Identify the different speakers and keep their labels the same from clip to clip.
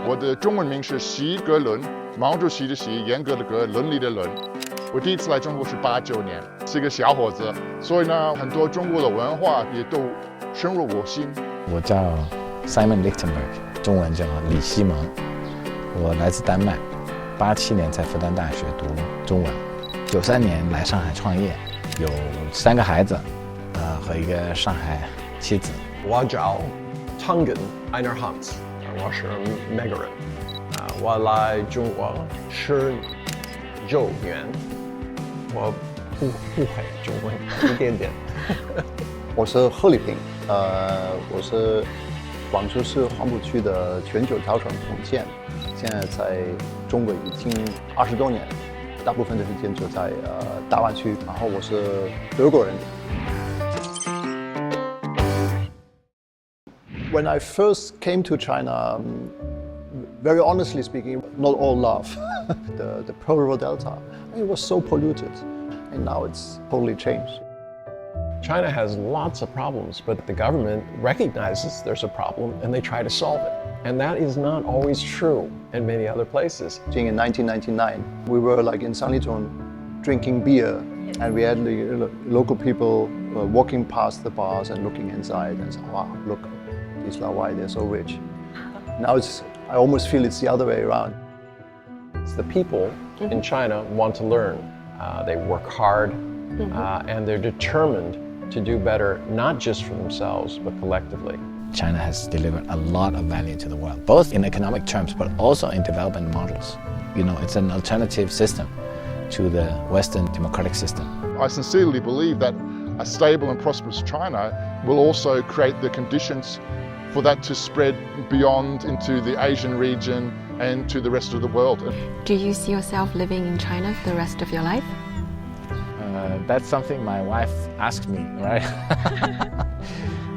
Speaker 1: 我的中文名是习格伦，毛主席的习，严格的格，伦理的伦。我第一次来中国是89年，是一个小伙子，所以呢，很多中国的文化也都深入我心。
Speaker 2: 我叫 Simon Lichtenberg， 中文叫李西蒙，我来自丹麦，87年在复旦大学读中文，93年来上海创业，有3个孩子，和一个上海妻子。
Speaker 3: 我叫 Tangen Einar， 我是美国人，我来中国19年，我不会中文一点点。
Speaker 4: 我是贺礼平，我是广州市黄埔区的全球造船总监，现在在中国已经20多年，大部分的时间就在大湾区，然后我是德国人。When I first came to China, very honestly speaking, not all love. the Pearl River Delta, it was so polluted, and now it's totally changed.
Speaker 3: China has lots of problems, but the government recognizes there's a problem and they try to solve it. And that is not always true in many other places.
Speaker 4: In 1999, we were like in Sanlitun drinking beer, and we had the local people walking past the bars and looking inside and saying, wow, look, these are why they're so rich. Now I almost feel it's the other way around.
Speaker 3: The people in China want to learn. They work hard and they're determined to do better, not just for themselves, but collectively.
Speaker 2: China has delivered a lot of value to the world, both in economic terms, but also in development models. You know, it's an alternative system to the Western democratic system.
Speaker 1: I sincerely believe that a stable and prosperous China will also create the conditions for that to spread beyond into the Asian region and to the rest of the world.
Speaker 5: Do you see yourself living in China for the rest of your life?
Speaker 2: That's something my wife asked me, right?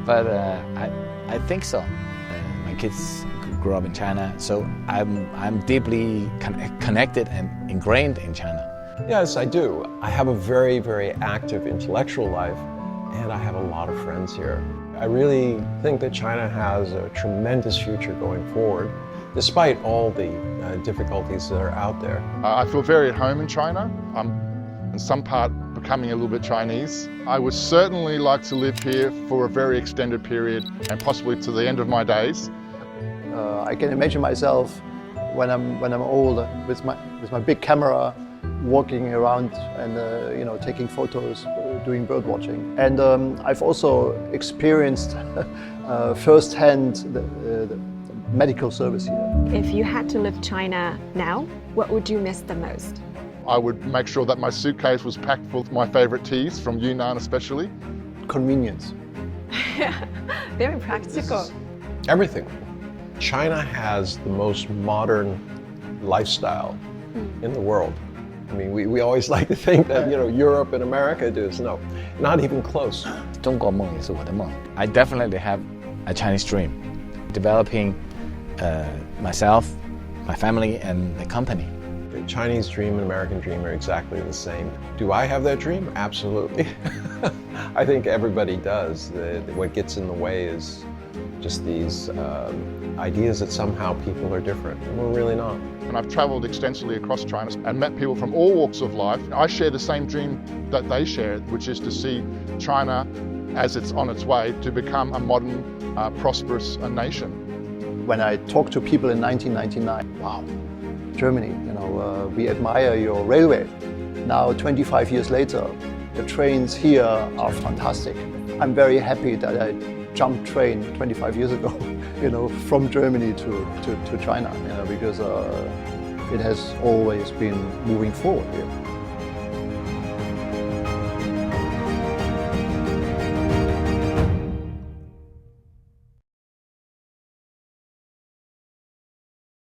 Speaker 2: But I think so. My kids grew up in China, so I'm deeply connected and ingrained in China.
Speaker 3: Yes, I do. I have a very, very active intellectual life, and I have a lot of friends here. I really think that China has a tremendous future going forward, despite all the difficulties that are out there.
Speaker 1: I feel very at home in China. I'm in some part becoming a little bit Chinese. I would certainly like to live here for a very extended period and possibly to the end of my days.
Speaker 4: I can imagine myself when I'm old with my big camera, walking around and taking photos, doing bird watching. And I've also experienced firsthand the medical service here.
Speaker 5: If you had to leave China now, what would you miss the most?
Speaker 1: I would make sure that my suitcase was packed full of my favorite teas, from Yunnan especially.
Speaker 4: Convenience.
Speaker 5: Very practical.
Speaker 3: Everything. China has the most modern lifestyle in the world. I mean, we always like to think that, Europe and America do this. No, not even close.
Speaker 2: 中国梦也是我的梦. I definitely have a Chinese dream. Developing myself, my family, and the company.
Speaker 3: The Chinese dream and American dream are exactly the same. Do I have that dream? Absolutely. I think everybody does. What gets in the way is just these ideas that somehow people are different, and we're really not.
Speaker 1: And I've traveled extensively across China and met people from all walks of life. I share the same dream that they share, which is to see China as it's on its way to become a modern, prosperous nation.
Speaker 4: When I talked to people in 1999, wow, Germany, we admire your railway. Now, 25 years later, the trains here are fantastic. I'm very happy that I jumped train 25 years ago, from Germany to China, because it has always been moving forward here.